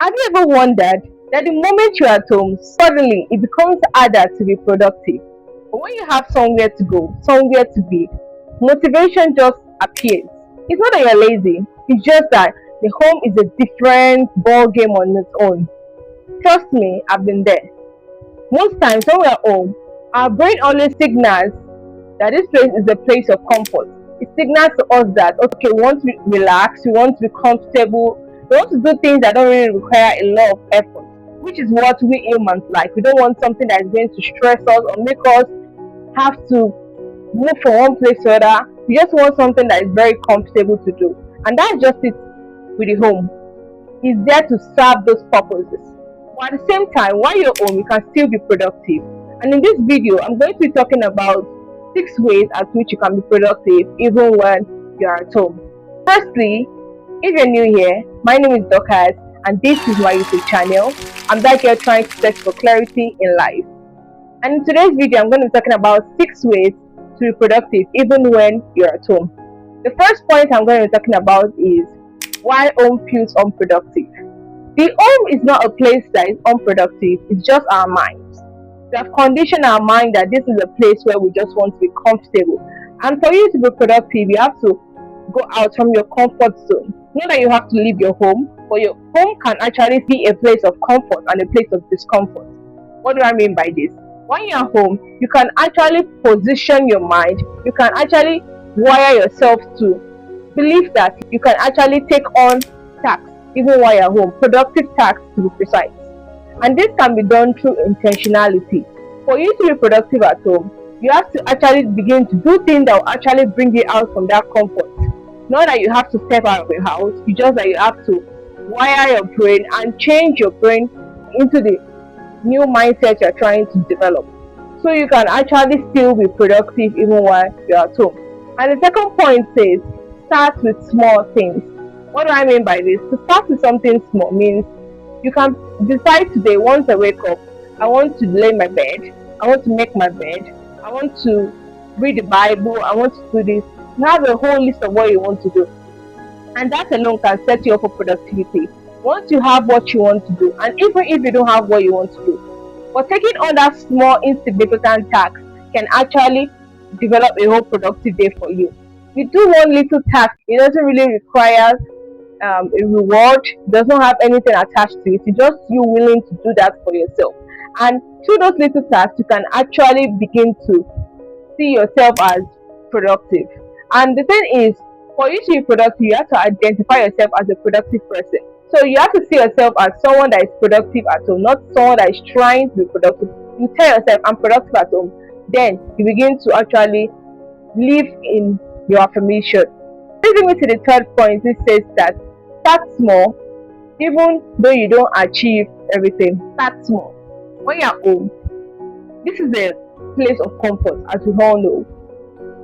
Have you ever wondered that the moment you're at home, suddenly it becomes harder to be productive? But when you have somewhere to go, somewhere to be, motivation just appears. It's not that you're lazy, it's just that the home is a different ball game on its own. Trust me, I've been there. Most times when we're at home, our brain always signals that this place is a place of comfort. It signals to us that okay, we want to relax, we want to be comfortable, we want to do things that don't really require a lot of effort, which is what we humans like. We don't want something that is going to stress us or make us have to move from one place to another. We just want something that is very comfortable to do. And that's just it with the home. It's there to serve those purposes. But at the same time, while you're home, you can still be productive. And in this video, I'm going to be talking about 6 ways at which you can be productive even when you're at home. Firstly, if you're new here, my name is Dorcas and this is my YouTube channel. I'm back here trying to search for clarity in life. And in today's video, I'm going to be talking about 6 ways to be productive even when you're at home. The first point I'm going to be talking about is why home feels unproductive. The home is not a place that is unproductive, it's just our minds. We have conditioned our mind that this is a place where we just want to be comfortable. And for you to be productive, you have to go out from your comfort zone. Not that you have to leave your home, but your home can actually be a place of comfort and a place of discomfort. What do I mean by this? When you're home, you can actually position your mind, you can actually wire yourself to believe that you can actually take on tasks even while you're home, productive tasks to be precise. And this can be done through intentionality. For you to be productive at home, you have to actually begin to do things that will actually bring you out from that comfort. Not that you have to step out of your house, it's just that you have to wire your brain and change your brain into the new mindset you're trying to develop. So you can actually still be productive even while you're at home. And the second point says, start with small things. What do I mean by this? To start with something small means you can decide today, once I wake up, I want to lay my bed, I want to make my bed, I want to read the Bible, I want to do this. You have a whole list of what you want to do. And that alone can set you up for productivity. Once you have what you want to do, and even if you don't have what you want to do, but taking on that small, insignificant task can actually develop a whole productive day for you. You do one little task, it doesn't really require a reward, does not have anything attached to it. It's just you willing to do that for yourself. And through those little tasks, you can actually begin to see yourself as productive. And the thing is, for you to be productive, you have to identify yourself as a productive person. So you have to see yourself as someone that is productive at home, not someone that is trying to be productive. You tell yourself, I'm productive at home. Then you begin to actually live in your affirmation. Leading me to the third point, it says that start small, even though you don't achieve everything. Start small. When you're home, this is a place of comfort, as we all know.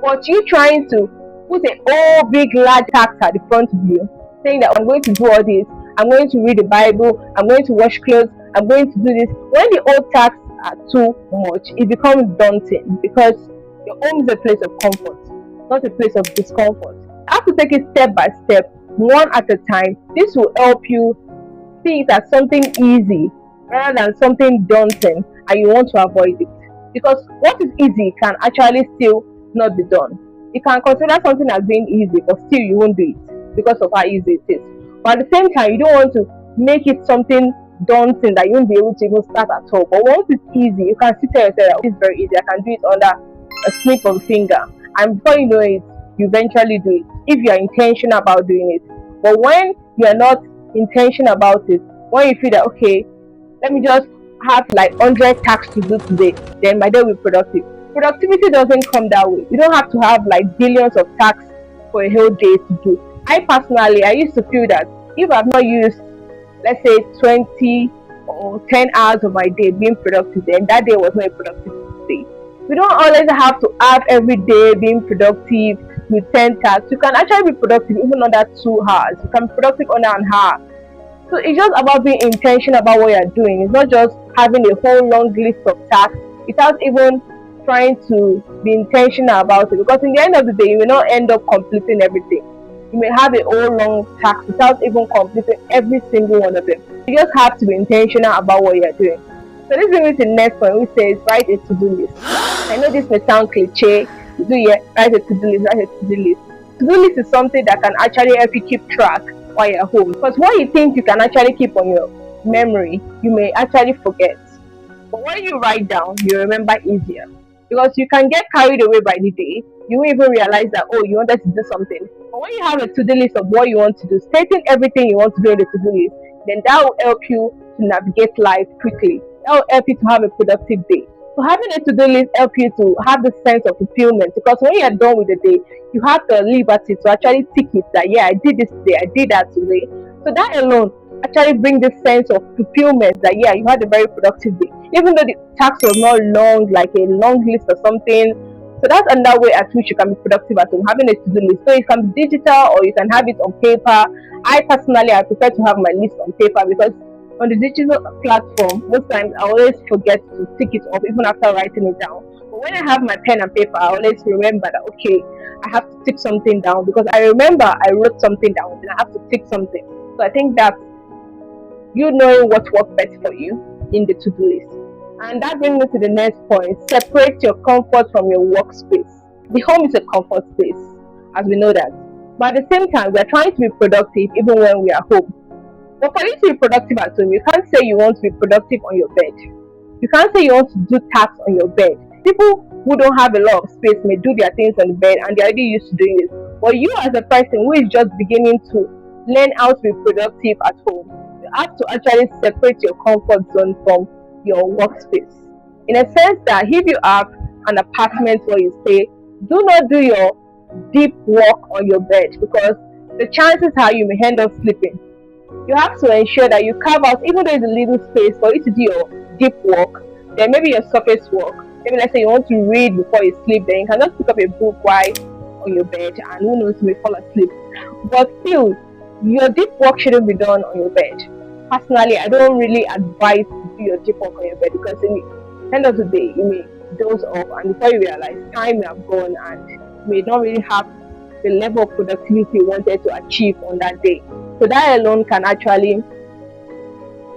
But you trying to put a whole big large task at the front of you, saying that I'm going to do all this, I'm going to read the Bible, I'm going to wash clothes, I'm going to do this. When the old tasks are too much, it becomes daunting because your home is a place of comfort, not a place of discomfort. You have to take it step by step, one at a time. This will help you see it as something easy rather than something daunting and you want to avoid it. Because what is easy can actually still not be done. You can consider something as being easy, but still you won't do it because of how easy it is. But at the same time, you don't want to make it something daunting that you won't be able to even start at all. But once it's easy, you can still tell yourself, it's very easy, I can do it under a snip of a finger. And before you know it, you eventually do it if you are intentional about doing it. But when you are not intentional about it, when you feel that okay, let me just have like 100 tasks to do today, then my day will be productive. Productivity doesn't come that way. You don't have to have like billions of tasks for a whole day to do. I personally, I used to feel that if I've not used, let's say 20 or 10 hours of my day being productive, then that day was not a productive day. We don't always have to have every day being productive with 10 tasks. You can actually be productive even under 2 hours. You can be productive under an hour. So it's just about being intentional about what you're doing. It's not just having a whole long list of tasks without even trying to be intentional about it. Because in the end of the day, you will not end up completing everything. You may have a whole long task without even completing every single one of them. You just have to be intentional about what you're doing. So this brings me to the next point, which says write a to-do list. I know this may sound cliche. You do write a to-do list, write a to-do list. To-do list is something that can actually help you keep track while you're home. Because what you think you can actually keep on your memory, you may actually forget. But when you write down, you remember easier. Because you can get carried away by the day, you won't even realize that, oh, you wanted to do something. But when you have a to-do list of what you want to do, stating everything you want to do in the to-do list, then that will help you to navigate life quickly. That will help you to have a productive day. So having a to-do list help you to have the sense of fulfillment, because when you're done with the day, you have the liberty to actually tick it that, yeah, I did this today, I did that today. So that alone actually bring this sense of fulfillment that, yeah, you had a very productive day, even though the task was not long, like a long list or something. So that's another way at which you can be productive at home, having a to-do list. So it can be digital or you can have it on paper. I personally, I prefer to have my list on paper, because on the digital platform, most times I always forget to tick it off even after writing it down. But when I have my pen and paper, I always remember that, okay, I have to tick something down, because I remember I wrote something down and I have to tick something. So I think that's you knowing what works best for you in the to-do list. And that brings me to the next point. Separate your comfort from your workspace. The home is a comfort space, as we know that. But at the same time, we are trying to be productive even when we are home. But for you to be productive at home, you can't say you want to be productive on your bed. You can't say you want to do tasks on your bed. People who don't have a lot of space may do their things on the bed and they're already used to doing it. But you, as a person who is just beginning to learn how to be productive at home, you have to actually separate your comfort zone from your workspace. In a sense that if you have an apartment where you stay, do not do your deep work on your bed, because the chances are you may end up sleeping. You have to ensure that you carve out, even though it's a little space for you to do your deep work, then maybe your surface work. Maybe let's say you want to read before you sleep, then you can just pick up a book while on your bed, and who knows, you may fall asleep. But still, your deep work shouldn't be done on your bed. Personally, I don't really advise to do your deep work on your bed, because in the end of the day, you may doze off, and before you realize, time may have gone and you may not really have the level of productivity you wanted to achieve on that day. So that alone can actually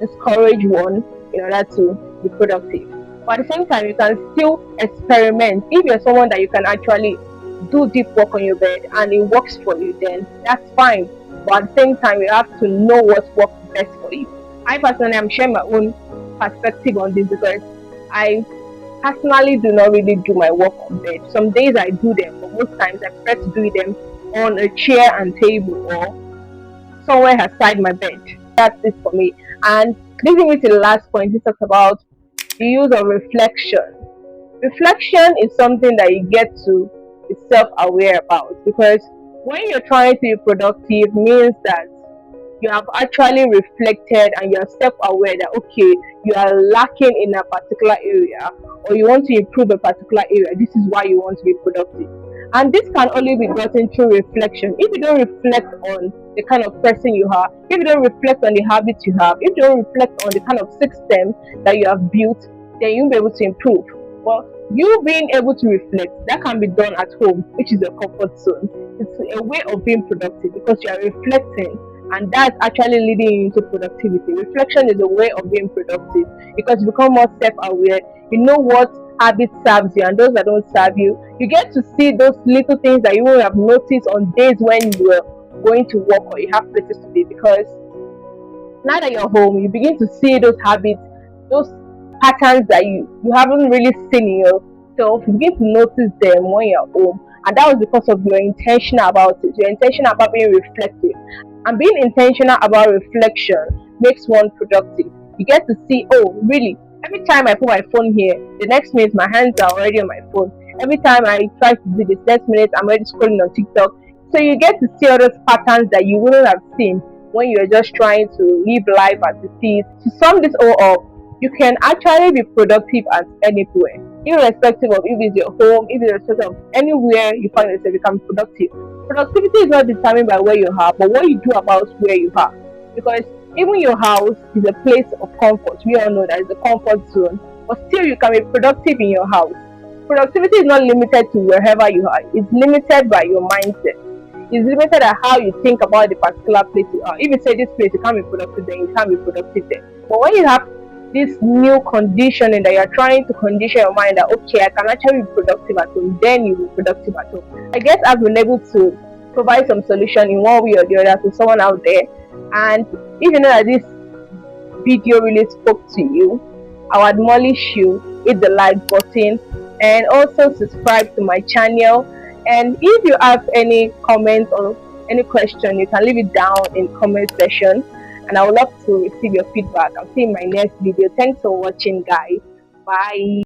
discourage one in order to be productive. But at the same time, you can still experiment. If you're someone that you can actually do deep work on your bed and it works for you, then that's fine. But at the same time, you have to know what works best for you. I personally am sharing my own perspective on this, because I personally do not really do my work on bed. Some days I do them, but most times I prefer to do them on a chair and table or somewhere aside my bed. That's it for me. And leading me to the last point, this talks about the use of reflection. Reflection is something that you get to be self-aware about, because when you're trying to be productive means that you have actually reflected and you are self-aware that, okay, you are lacking in a particular area or you want to improve a particular area. This is why you want to be productive. And this can only be gotten through reflection. If you don't reflect on the kind of person you are, if you don't reflect on the habits you have, if you don't reflect on the kind of system that you have built, then you'll be able to improve. Well, you being able to reflect, that can be done at home, which is a comfort zone. It's a way of being productive, because you are reflecting, and that's actually leading you into productivity. Reflection is a way of being productive, because you become more self-aware. You know what habit serves you and those that don't serve you. You get to see those little things that you would have noticed on days when you were going to work or you have places to be, because now that you're home, you begin to see those habits, those patterns that you haven't really seen in yourself. You begin to notice them when you're home, and that was because of your intentional about it. You're intentional about being reflective, and being intentional about reflection makes one productive. You get to see, oh, really, every time I put my phone here, the next minute my hands are already on my phone. Every time I try to do this, next minute I'm already scrolling on TikTok. So you get to see all those patterns that you wouldn't have seen when you're just trying to live life as it is. To sum this all up, you can actually be productive at anywhere, irrespective of if it's your home, if it's irrespective of anywhere you find yourself, you can be productive. Productivity is not determined by where you are, but what you do about where you are. Because even your house is a place of comfort. We all know that it's a comfort zone, but still you can be productive in your house. Productivity is not limited to wherever you are, it's limited by your mindset. It's limited at how you think about the particular place you are. If you say this place you can't be productive, then you can't be productive there. But when you have this new conditioning that you're trying to condition your mind that okay, I can actually be productive at home, then you will be productive at home. I guess I've been able to provide some solution in one way or the other to someone out there. And if you know that this video really spoke to you, I would admonish you hit the like button and also subscribe to my channel. And if you have any comments or any question, you can leave it down in comment section. And I would love to receive your feedback. I'll see you in my next video. Thanks for watching, guys. Bye.